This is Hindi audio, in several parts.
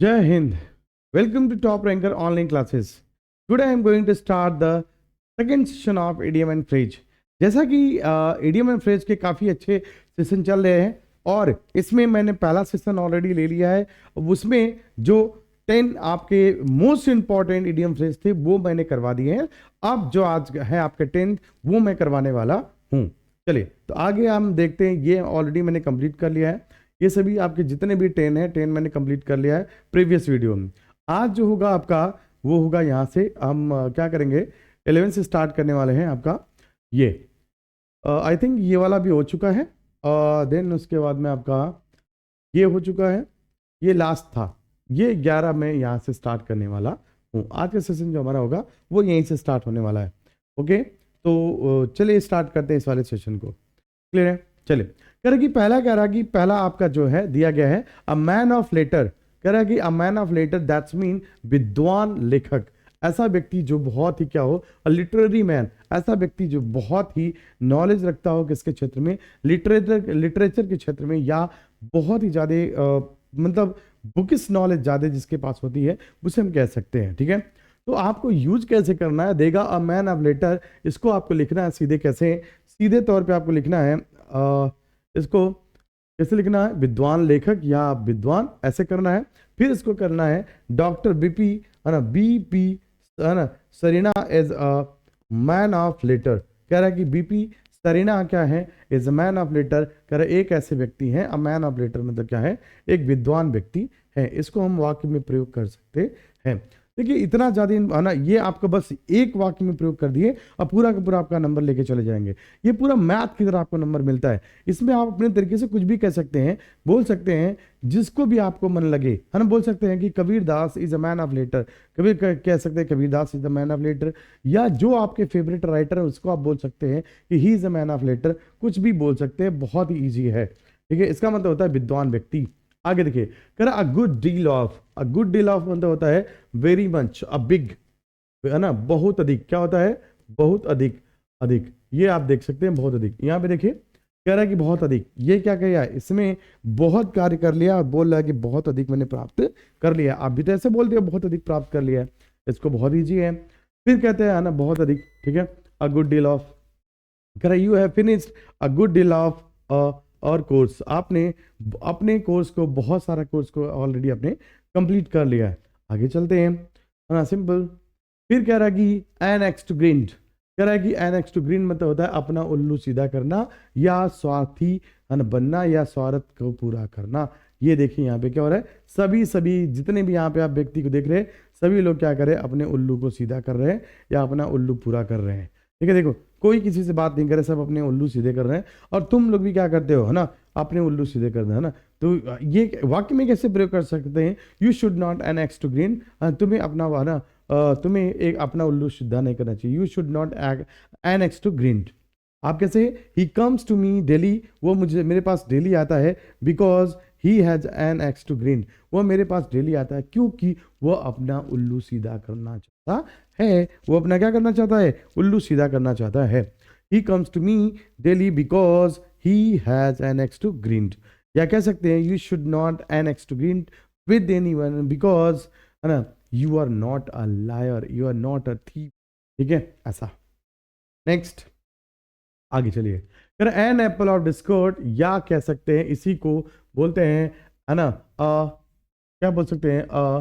Jai Hind. Welcome to Top Ranker online classes. Today I am going to start the second session of idiom and phrase. जैसा कि idiom and phrase के काफ़ी अच्छे सेशन चल रहे हैं और इसमें मैंने पहला सेशन ऑलरेडी ले लिया है। उसमें जो 10 आपके मोस्ट इंपॉर्टेंट इडियम फ्रेज थे वो मैंने करवा दिए हैं। अब जो आज है आपके 10 वो मैं करवाने वाला हूँ। चलिए तो आगे हम देखते हैं। ये ऑलरेडी मैंने कंप्लीट कर लिया है। ये सभी आपके जितने भी 10 है 10 मैंने कंप्लीट कर लिया है प्रीवियस वीडियो में। आज जो होगा आपका वो होगा यहाँ से हम क्या करेंगे 11 से स्टार्ट करने वाले हैं। आपका ये आई थिंक ये वाला भी हो चुका है। देन उसके बाद में आपका ये हो चुका है, ये लास्ट था। ये 11 में यहाँ से स्टार्ट करने वाला हूँ। आज का सेशन जो हमारा होगा वो यहीं से स्टार्ट होने वाला है। ओके तो चलिए स्टार्ट करते हैं इस वाले सेशन को। क्लियर है? चलिए कह रहा कि पहला कह रहा कि पहला आपका जो है दिया गया है अ मैन ऑफ लेटर। कह रहा कि a man of letter that's mean विद्वान लेखक, ऐसा व्यक्ति जो बहुत ही क्या हो, अ लिटरेरी मैन, ऐसा व्यक्ति जो बहुत ही नॉलेज रखता हो किसके क्षेत्र में, लिटरेचर के क्षेत्र में, या बहुत ही ज़्यादा मतलब बुकिस नॉलेज ज़्यादा जिसके पास होती है उसे हम कह सकते हैं। ठीक है, तो आपको यूज कैसे करना है, देगा अ मैन ऑफ लेटर, इसको आपको लिखना है सीधे। कैसे? सीधे तौर पे आपको लिखना है इसको कैसे लिखना है, विद्वान लेखक या विद्वान, ऐसे करना है। फिर इसको करना है डॉक्टर बीपी है ना, बीपी है ना सरीना as a man of letter. कह रहा है कि बीपी सरीना क्या है, is a man of letter. कह रहा है एक ऐसे व्यक्ति हैं, अ मैन ऑफ लेटर मतलब क्या है, एक विद्वान व्यक्ति है। इसको हम वाक्य में प्रयोग कर सकते हैं। देखिए इतना ज़्यादा है ना, ये आपको बस एक वाक्य में प्रयोग कर दिए और पूरा का पूरा आपका नंबर लेके चले जाएंगे। ये पूरा मैथ की तरह आपको नंबर मिलता है। इसमें आप अपने तरीके से कुछ भी कह सकते हैं, बोल सकते हैं जिसको भी आपको मन लगे, है ना। बोल सकते हैं कि Kabir Das is a man of letter, Kabir कह सकते हैं Kabir Das is a man of letter, या जो आपके फेवरेट राइटर है उसको आप बोल सकते हैं कि he is a man of letter. कुछ भी बोल सकते हैं, बहुत ही ईजी है। ठीक है, इसका मतलब होता है विद्वान व्यक्ति। आगे देखिए, कह रहा a good deal of. A good deal of मतलब होता है वेरी मच, अ बिग, है ना, बहुत अधिक। क्या होता है? बहुत अधिक, अधिक। ये आप देख सकते हैं बहुत अधिक। यहाँ पे देखिए कह रहा है कि बहुत अधिक। ये क्या किया है, इसमें बहुत कार्य कर लिया और बोल रहा है कि बहुत अधिक मैंने प्राप्त कर लिया। आप भी तो ऐसे बोलते हो बहुत अधिक प्राप्त कर लिया है, इसको बहुत ईजी है। फिर कहते हैं ना बहुत अधिक। ठीक है, अ गुड डील ऑफ। कह रहा you have finished a good deal of और कोर्स, आपने अपने कोर्स को, बहुत सारा कोर्स को ऑलरेडी आपने कंप्लीट कर लिया है। आगे चलते हैं, है ना, सिंपल। फिर कह रहा है कि एन एक्स टू ग्रीन। कह रहा है कि एन एक्स टू ग्रीन मतलब होता है अपना उल्लू सीधा करना, या स्वार्थी है ना बनना, या स्वार्थ को पूरा करना। ये देखिए यहाँ पे क्या हो रहा है, सभी जितने भी यहाँ पे आप व्यक्ति को देख रहे हैं, सभी लोग क्या कर रहे हैं, अपने उल्लू को सीधा कर रहे हैं या अपना उल्लू पूरा कर रहे हैं। ठीक है, देखो कोई किसी से बात नहीं करे, सब अपने उल्लू सीधे कर रहे हैं। और तुम लोग भी क्या करते हो, है ना, अपने उल्लू सीधे कर रहे हैं, है ना। तो ये वाक्य में कैसे प्रयोग कर सकते हैं, you should not an axe to grind, तुम्हें अपना है ना तुम्हें एक अपना उल्लू सीधा नहीं करना चाहिए। You should not an axe to grind. आप कैसे, he comes to me daily, वो मुझे मेरे पास डेली आता है, because he has an axe to grind, वो मेरे पास डेली आता है क्योंकि वो अपना उल्लू सीधा करना चाहता है। वो अपना क्या करना चाहता है, उल्लू सीधा करना चाहता है। He comes to me daily because he has an axe to grind. या कह सकते हैं you should not an axe to grind with anyone because, है ना, you are not a liar, you are not a thief. ठीक है, ऐसा। नेक्स्ट आगे चलिए, फिर एन एप्पल ऑफ डिस्कॉर्ड, या कह सकते हैं इसी को बोलते हैं, है ना, क्या बोल सकते हैं, अ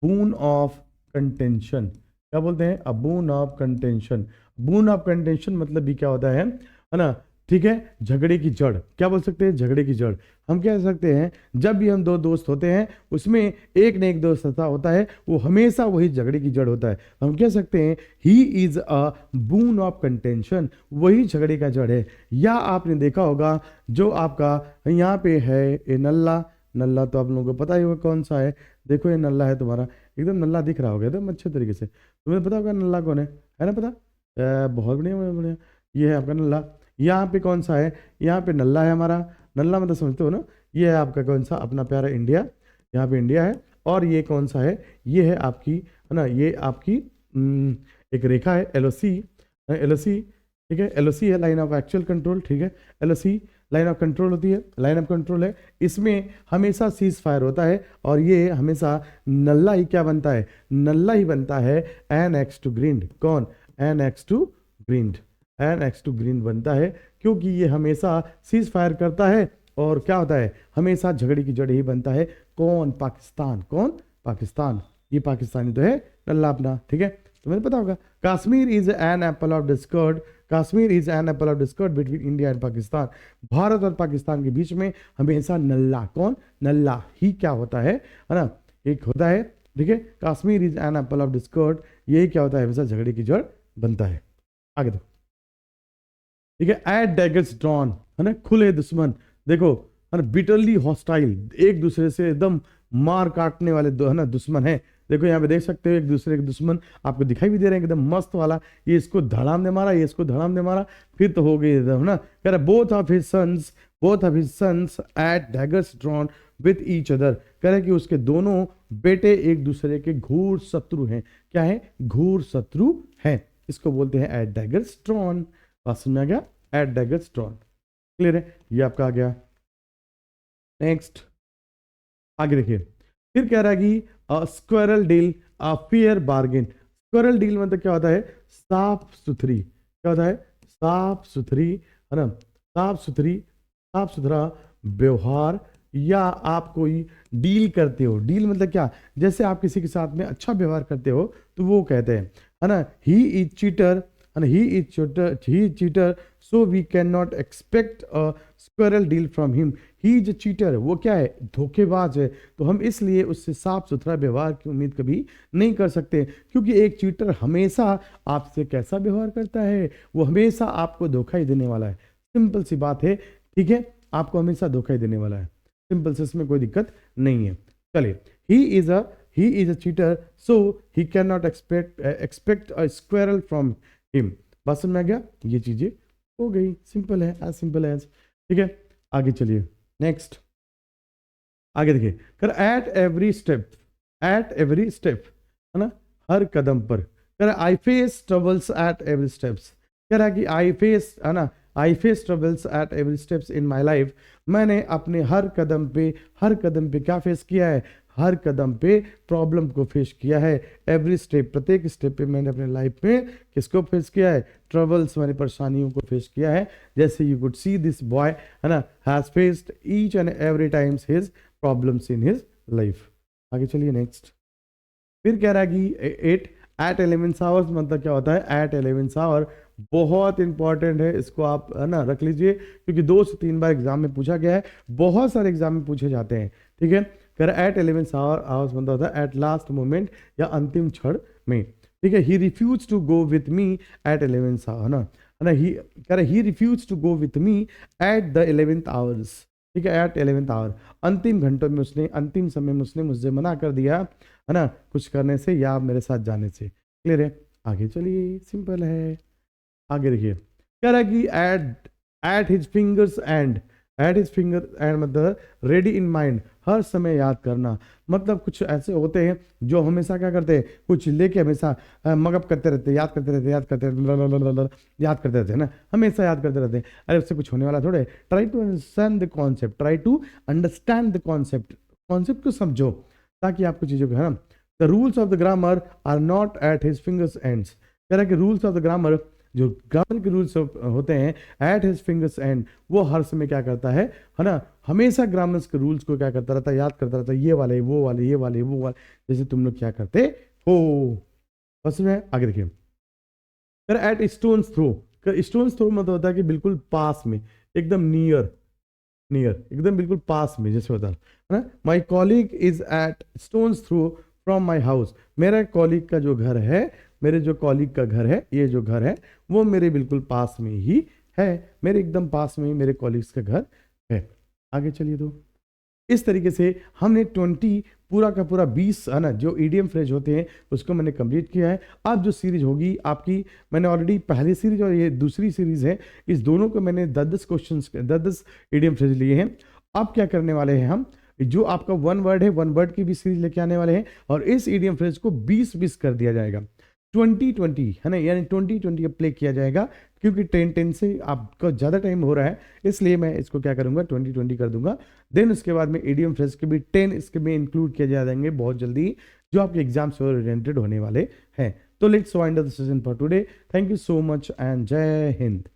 बून ऑफ कंटेंशन। क्या बोलते हैं, a boon of contention. Boon of contention मतलब भी क्या होता है ना, ठीक है, झगड़े की जड़। क्या बोल सकते हैं, झगड़े की जड़। हम कह सकते हैं जब भी हम दो दोस्त होते हैं उसमें एक ने एक दोस्त ऐसा होता है, वो हमेशा वही झगड़े की जड़ होता है। हम कह सकते हैं ही is a boon of contention, वही झगड़े का जड़ है। या आपने देखा होगा जो आपका यहाँ पे है ये नल्ला, नल्ला तो आप लोगों को पता ही होगा कौन सा है। देखो ये नल्ला है तुम्हारा, एकदम नल्ला दिख रहा होगा एकदम अच्छे तरीके से। तुम्हें पता होगा नल्ला कौन है ना, पता? बहुत बढ़िया, बहुत बढ़िया। ये है आपका नल्ला। यहाँ पे कौन सा है, यहाँ पे नल्ला है हमारा। नल्ला मतलब समझते हो ना, ये है आपका कौन सा, अपना प्यारा इंडिया। यहाँ पे इंडिया है। और ये कौन सा है, ये है आपकी, है ना, ये आपकी एक रेखा है, एलओसी। एलओसी, ठीक है, एलओसी है लाइन ऑफ एक्चुअल कंट्रोल। ठीक है, एलओसी लाइन ऑफ कंट्रोल होती है, लाइन ऑफ कंट्रोल है, इसमें हमेशा सीज फायर होता है और ये हमेशा नल्ला ही क्या बनता है, नल्ला ही बनता है एनेक्स टू ग्रीन। कौन? An axe to grind, an axe to grind बनता है क्योंकि ये हमेशा सीज फायर करता है और क्या होता है, हमेशा झगड़े की जड़ ही बनता है। कौन? पाकिस्तान। कौन? पाकिस्तान। ये पाकिस्तानी तो है नल्ला अपना, ठीक है, तुम्हें पता होगा। Kashmir is an apple of Discord, Kashmir is an apple of Discord between India and Pakistan. Bharat और पाकिस्तान के बीच में हमेशा नल्ला, कौन? नल्ला ही क्या होता है ना, एक होता है, ठीक है। Kashmir is an apple of Discord, यही क्या होता है, हमेशा झगड़े की जड़ बनता है। आगे देखो, ठीक है। एट डैगर्स ड्रॉन, है ना, खुले दुश्मन, देखो है ना, बिटरली हॉस्टाइल, एक दूसरे से एकदम मार काटने वाले है ना दुश्मन है। देखो यहाँ पे देख सकते हो एक दूसरे के दुश्मन आपको दिखाई भी दे रहे हैं एकदम मस्त वाला, ये इसको धड़ाम दे मारा, ये इसको धड़ाम दे मारा, फिर तो हो गई एकदम, है ना। कह रहा both of his sons at daggers drawn with each other, कह रहे कि उसके दोनों बेटे एक दूसरे के घूर शत्रु हैं। क्या है? घूर शत्रु हैं, इसको बोलते हैं एट डैगर्स ड्रॉन। बात समझ में आ गया? एट डैगर्स ड्रॉन, क्लियर है, ये आपका आ गया। नेक्स्ट आगे देखिए, फिर कह रहा है कि squirrel deal fair bargain. Squirrel deal मतलब क्या होता है? साफ सुथरी, क्या होता है? साफ सुथरी, है ना, साफ सुथरा व्यवहार, या आप कोई डील करते हो, डील मतलब क्या, जैसे आप किसी के साथ में अच्छा व्यवहार करते हो तो वो कहते हैं, है ना, he is cheater, he is cheater so we can not expect a square deal from him. He is cheater, वो क्या है? धोखेबाज है, तो हम इसलिए उससे साफ सुथरा व्यवहार की उम्मीद कभी नहीं कर सकते, क्योंकि एक चीटर हमेशा आपसे कैसा व्यवहार करता है? वो हमेशा आपको धोखा ही देने वाला है। सिंपल सी बात है, ठीक है, आपको हमेशा धोखा ही देने वाला है, सिंपल से, इसमें कोई दिक्कत नहीं है। चलिए, ही is a cheater so he can not expect a squirrel from him. बात समझ में आ गया? ये चीजें हो गई, सिंपल है, एज सिंपल एज, ठीक है। आगे चलिए, नेक्स्ट आगे देखिए, कर एट एवरी स्टेप, है ना, हर कदम पर, कर I face troubles at every steps, कह रहा है कि I face troubles at every steps in my life. मैंने अपने हर कदम पे क्या फेस किया है? हर कदम पे प्रॉब्लम को फेस किया है। एवरी स्टेप, प्रत्येक स्टेप पे मैंने अपने लाइफ में किसको फेस किया है? ट्रबल्स, मैंने परेशानियों को फेस किया है। जैसे you could see this boy, है ना, has faced each and every times his problems in his life. आगे चलिए, नेक्स्ट फिर कह रहा है कि एट 11 आवर्स मतलब क्या होता है? एट 11 आवर बहुत इंपॉर्टेंट है, इसको आप, है ना, रख लीजिए, क्योंकि 2 से 3 बार एग्जाम में पूछा गया है, बहुत सारे एग्जाम में पूछे जाते हैं, ठीक है। कह रहा है एट 11 आवर्स मतलब होता है एट लास्ट मोमेंट या अंतिम क्षण में, ठीक है। He refuse to go with me at 11 hour, है ना, ही कह रहा है he refuse to go with me at the 11th hours, ठीक है, एट 11th आवर, अंतिम घंटों में उसने, अंतिम समय में उसने मुझसे मना कर दिया, है ना, कुछ करने से या मेरे साथ जाने से। क्लियर है? आगे चलिए, सिंपल है, आगे देखिए, कह रहा है कि eight his fingers and, at his finger and मतलब रेडी इन माइंड, हर समय याद करना, मतलब कुछ ऐसे होते हैं जो हमेशा क्या करते हैं, कुछ लेके हमेशा मगअप करते रहते हैं, याद करते रहते हैं ना, हमेशा याद करते रहते हैं। अरे उससे कुछ होने वाला थोड़े। Try to understand the concept, concept को समझो ताकि आपको चीज़ों को, है ना। The rules of the grammar are not at his fingers ends, कह रहा है कि रूल्स ऑफ द ग्रामर, जो ग्रामर के रूल्स होते हैं एट हिज फिंगर्स एंड, वो हर समय क्या करता है ना, हमेशा ग्रामर्स के रूल्स को क्या करता रहता है? याद करता रहता है, ये वाले वो वाले ये वाले वो वाले, जैसे तुम लोग क्या करते हो। बस में आगे देखिए, at stones throw, stones throw मतलब होता है कि बिल्कुल पास में, एकदम नियर, एकदम बिल्कुल पास में, जैसे होता है ना। My colleague is at stones throw from my house, मेरा कॉलीग का जो घर है, मेरे जो कॉलीग का घर है, ये जो घर है वो मेरे बिल्कुल पास में ही है, मेरे एकदम पास में ही मेरे कॉलीग्स का घर है। आगे चलिए, तो इस तरीके से हमने 20 पूरा का पूरा 20, है ना, जो ईडीएम फ्रेज होते हैं उसको मैंने कंप्लीट किया है। अब जो सीरीज होगी आपकी, मैंने ऑलरेडी पहली सीरीज और ये दूसरी सीरीज है, इस दोनों को मैंने 10-10 क्वेश्चन, 10-10 ईडीएम फ्रेज लिए हैं। अब क्या करने वाले हैं हम, जो आपका 1 वर्ड है, 1 वर्ड की भी सीरीज लेके आने वाले हैं, और इस ईडीएम फ्रेज को 20-20 कर दिया जाएगा। 2020 है ना, यानी 2020 अप्लाई किया जाएगा, क्योंकि 10 से आपका ज़्यादा टाइम हो रहा है, इसलिए मैं इसको क्या करूँगा 2020 कर दूंगा। देन उसके बाद में इडियम फ्रेज के भी 10 इसके में इंक्लूड किए जा जाएंगे बहुत जल्दी, जो आपके एग्जाम से ओरिएंटेड होने वाले हैं। तो let's wind up the session for today. Thank you so much and जय हिंद।